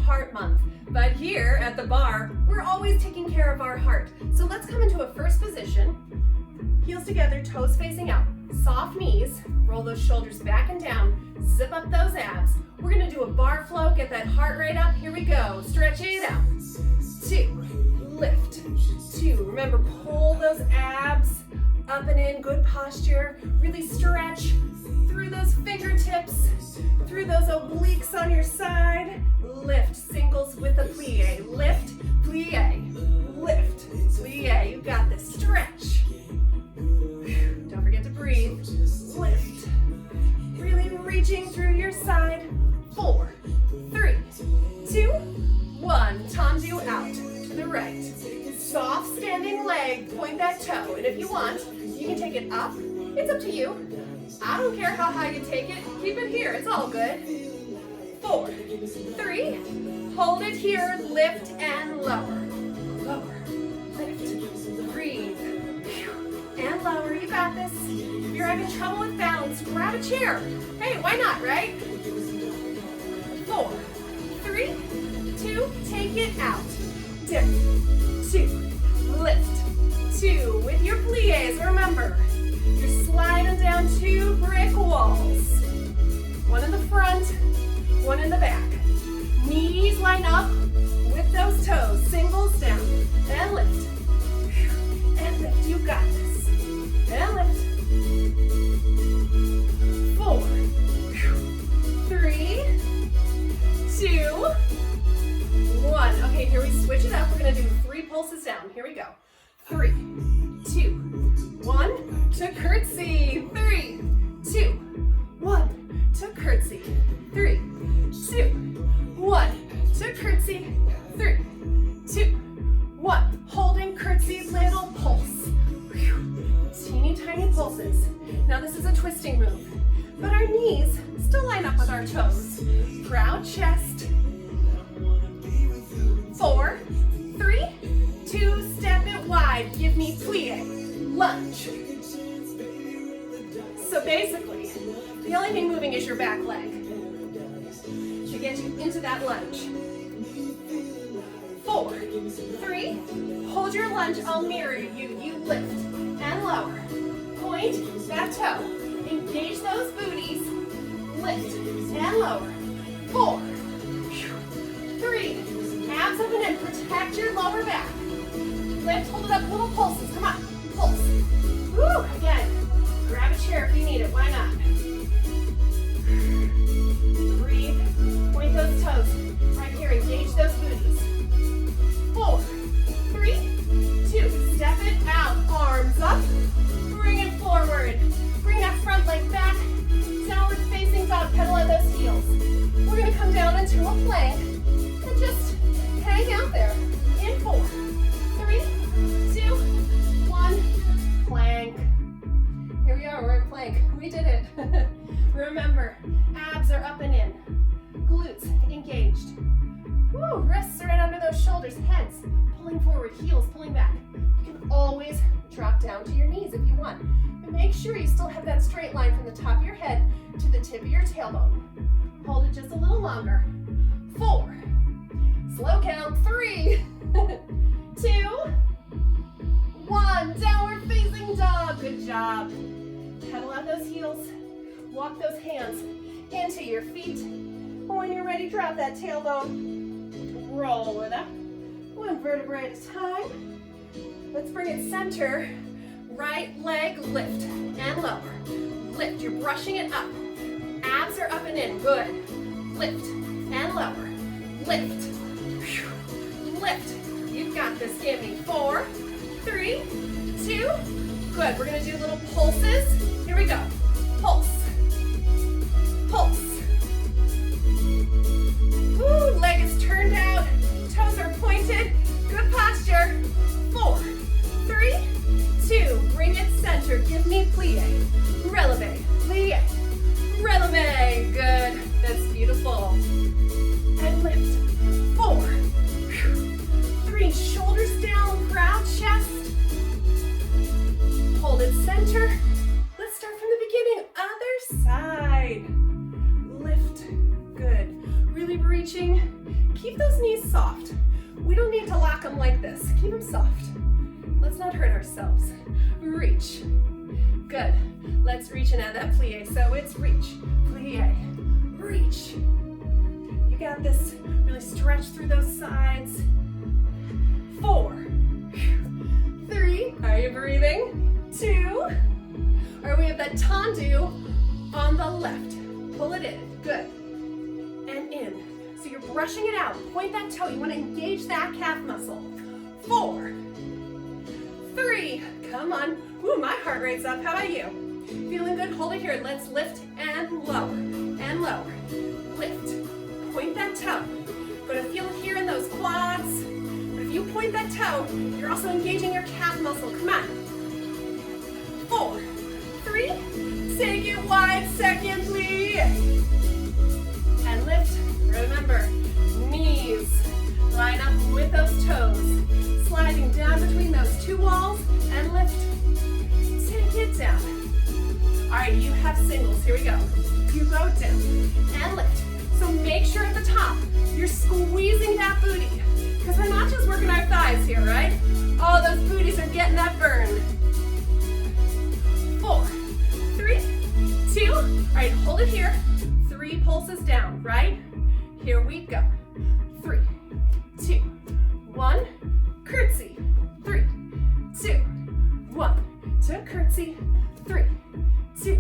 Heart Month. But here at the bar, we're always taking care of our heart. So let's come into a first position. Heels together, toes facing out. Soft knees, roll those shoulders back and down. Zip up those abs. We're gonna do a bar flow, get that heart rate up. Here we go. Stretch it out. 2, lift. 2, remember, pull those abs up and in, good posture. Really stretch through those fingertips, through those obliques on your side. Lift, singles with a plie. Lift, plie, lift, plie. You got this, stretch. Don't forget to breathe. Lift, really reaching through your side. 4, 3, 2, 1. Tandu out to the right. Soft standing leg, point that toe. And if you want, you can take it up. It's up to you. I don't care how high you take it. Keep it here, it's all good. 4, 3, hold it here, lift and lower. Lower, lift, breathe, and lower. You got this. If you're having trouble with balance, grab a chair. Hey, why not, right? 4, 3, 2, take it out. Dip, 2, lift, 2. With your plies, remember, you're sliding down 2 brick walls. One in the front, one in the back. Knees line up with those toes. Singles down and lift. And lift, you got this. And lift. 4, 3, 2, 1. Okay, here we switch it up. We're gonna do 3 pulses down. Here we go. 3, 2, 1, to curtsy. 3, 2, 1, to curtsy. 3, 2, 1, to curtsy. 3, 2, 1. Holding curtsy, little pulse. Teeny tiny pulses. Now this is a twisting move, but our knees still line up with our toes. Proud chest. 4, 3, 2, step it wide. Give me plie, lunge. So basically, the only thing moving is your back leg to get you into that lunge. 4, 3, hold your lunge, I'll mirror you. You lift and lower. Point that toe. Engage those booties. Lift and lower. 4, 3, abs up and in. Protect your lower back. Lift, hold it up, little pulses. Come on, pulse. Woo, again. Grab a chair if you need it, why not? Breathe, point those toes. Right here, engage those booties. 4, 3, 2, step it out. Arms up, bring it forward. Bring that front leg back. Downward facing dog, pedal out those heels. We're gonna come down into a plank and just hang out there. In 4, 3, 2, 1, plank. Here we are, we're in plank. We did it. Remember, abs are up and in. Glutes engaged. Woo, wrists are right under those shoulders. Heads pulling forward, heels pulling back. You can always drop down to your knees if you want. And make sure you still have that straight line from the top of your head to the tip of your tailbone. Hold it just a little longer. 4, slow count, 3, 2, 1, downward facing dog. Good job. Pedal out those heels. Walk those hands into your feet. When you're ready, drop that tailbone. Roll it up. 1 vertebrae at a time. Let's bring it center. Right leg lift and lower. Lift, you're brushing it up. Abs are up and in, good. Lift and lower. Lift. Lift. You've got this, give me. 4, 3, 2, good. We're gonna do little pulses. Here we go. Pulse. Pulse. Woo, leg is turned out. Toes are pointed. Good posture. 4, 3, 2. Bring it center. Give me plie. Releve. Plie. Releve. Good. That's beautiful. And lift. 4, 3. Shoulders down. Proud chest. Hold it center. Let's start from the beginning. Other side. Lift. Good. Really reaching. keep those knees soft. We don't need to lock them like this. Keep them soft. Let's not hurt ourselves. Reach. Good. Let's reach and add that plie. So it's reach, plie, reach. You got this. Really stretch through those sides. 4, 3, are you breathing? 2, all right, we have that tendu on the left. Pull it in, good. And in. So you're brushing it out. Point that toe. You want to engage that calf muscle. 4, 3, come on. Ooh, my heart rate's up. How about you? Feeling good? Hold it here. Let's lift and lower, and lower. Lift. Point that toe. Gonna feel it here in those quads. But if you point that toe, you're also engaging your calf muscle. Come on. 4, 3, take it wide, second plie. And lift. Remember, knees line up with those toes. Sliding down between those two walls and lift. Take it down. All right, you have singles. Here we go. You go down and lift. So make sure at the top, you're squeezing that booty. Because we're not just working our thighs here, right? Oh, those booties are getting that burn. 4, 3, 2. All right, hold it here. 3 pulses down, right? Here we go. 3, 2, 1. Curtsy. 3, 2, 1. To curtsy. 3, 2,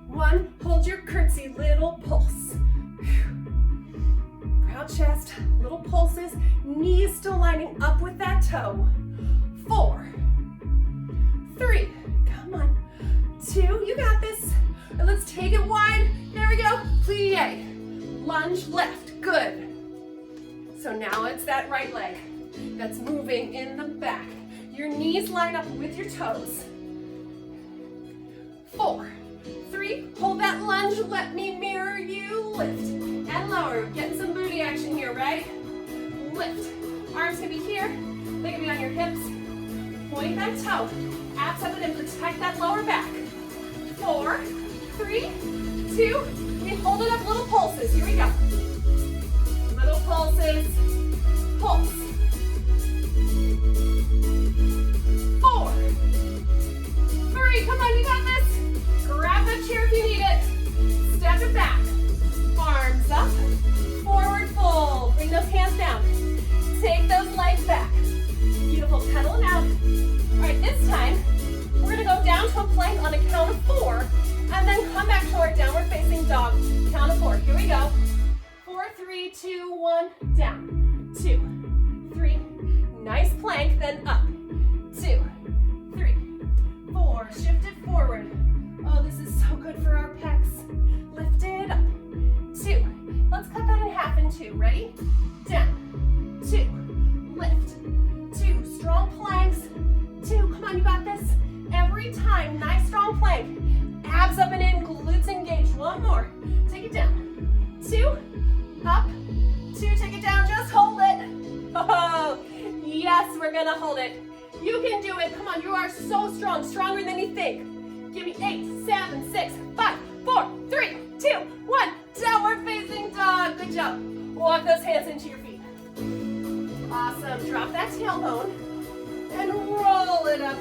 1. Hold your curtsy, little pulse. Proud chest, little pulses, knees still lining up with that toe. 4, 3, come on. 2, you got this. And let's take it wide. There we go. Plie. Lunge left. Good. So now it's that right leg that's moving in the back. Your knees line up with your toes. 4, 3, hold that lunge. Let me mirror you. Lift and lower. Getting some booty action here, right? Lift. Arms can be here. They can be on your hips. Point that toe. Abs up and in. Protect that lower back. 4, 3, 2. We hold it up. Little pulses. Here we go. Little pulses. Pulse. 4, 3. Come on, you got this. Grab that chair if you need it. Step it back. Arms up. Forward fold. Bring those hands down. Take those legs back. Beautiful. Pedaling out. All right, this time, we're going to go down to a plank on a count of 4, and then come back to our downward facing dog. Count of 4. Here we go. 4, 3, 2, 1. Down. 2, 3. Nice plank, then up. 2, 3, 4. Shift it forward. Oh, this is so good for our pecs. Lift it up. 2. Let's cut that in half in 2. Ready? Down. 2. Lift. 2. Strong planks. 2. Come on, you got this. Every time, nice strong plank. Abs up and in, glutes engaged. One more. Take it down. 2. Up. 2. Take it down. Just hold it. Oh, yes, we're gonna hold it. You can do it. Come on, you are so strong. Stronger than you think. Give me 8, 7, 6, 5, 4, 3, 2, 1. Downward facing dog. Good job. Walk those hands into your feet. Awesome. Drop that tailbone and roll it up.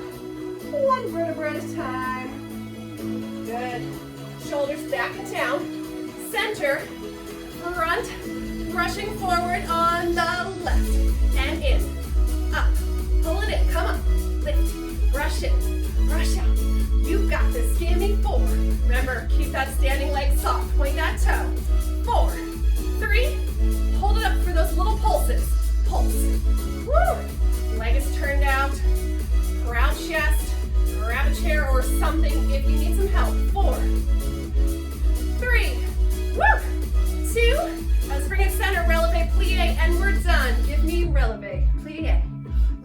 1 vertebra at a time. Good. Shoulders back and down. Center. Front. Brushing forward on the left. And in. Up. Pull it in. Come on. Lift. Brush in. Brush out. You got this. Give me 4. Remember, keep that standing leg soft. Point that toe. 4, 3. Hold it up for those little pulses. Pulse. Woo! Leg is turned out. Proud chest. Grab a chair or something if you need some help. 4, 3. Woo! 2. Let's bring it center. Releve, plie, and we're done. Give me releve, plie.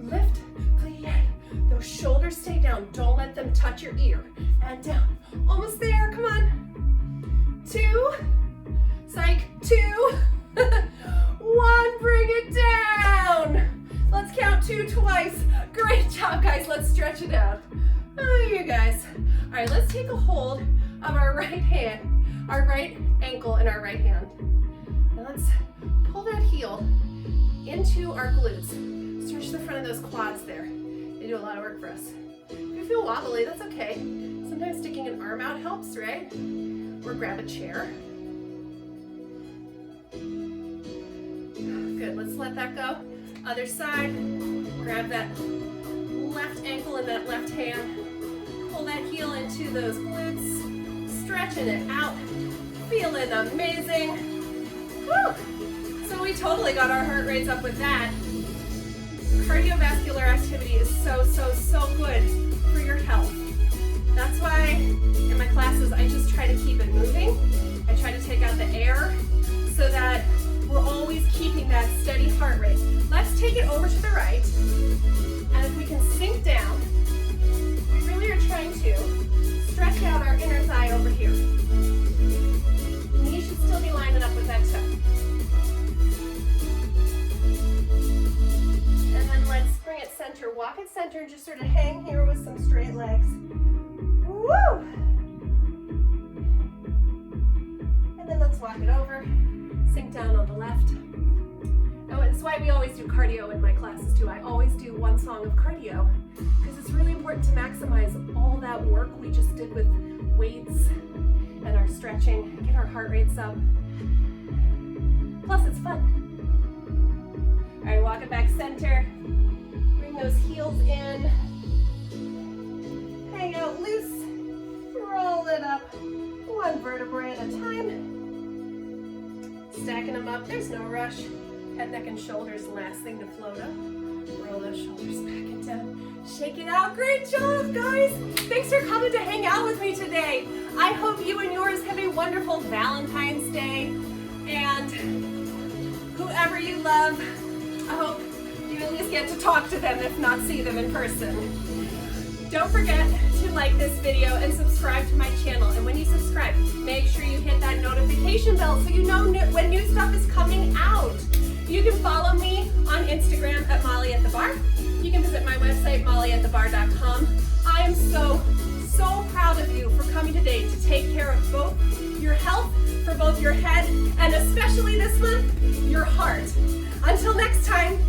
Lift, plie. Those shoulders stay down. Don't let them touch your ear. And down. Almost there. Come on. 2. Psych. 2. 1. Bring it down. Let's count 2 twice. Great job, guys. Let's stretch it out. Oh, you guys. All right, let's take a hold of our right hand, our right ankle in our right hand. And let's pull that heel into our glutes. Stretch the front of those quads there. They do a lot of work for us. If you feel wobbly, that's okay. Sometimes sticking an arm out helps, right? Or grab a chair. Good, let's let that go. Other side, grab that left ankle and that left hand. Pull that heel into those glutes. Stretching it out. Feeling amazing. Woo! So we totally got our heart rates up with that. Cardiovascular activity is so good for your health. That's why in my classes I just try to keep it moving. I try to take out the air so that we're always keeping that steady heart rate. Let's take it over to the right. And if we can sink down, we really are trying to stretch out our inner thigh over here. The knee should still be lining up with that toe. And then let's bring it center. Walk it center and just sort of hang here with some straight legs. Woo! And then let's walk it over. Sink down on the left. Oh, and that's why we always do cardio in my classes too. I always do one song of cardio because it's really important to maximize all that work we just did with weights and our stretching, get our heart rates up. Plus, it's fun. All right, walk it back center. Bring those heels in. Hang out loose. Roll it up. One vertebrae at a time. Stacking them up. There's no rush. Head, neck, and shoulders, last thing to float up. Roll those shoulders back and down. Shake it out. Great job, guys. Thanks for coming to hang out with me today. I hope you and yours have a wonderful Valentine's Day. And whoever you love, I hope you at least get to talk to them, if not see them in person. Don't forget to like this video and subscribe to my channel. And when you subscribe, make sure you hit that notification bell so you know when new stuff is coming out. You can follow me on Instagram at Molly at the Bar. You can visit my website, mollyatthebar.com. I am so proud of you for coming today to take care of both your health, for both your head, and especially this month, your heart. Until next time,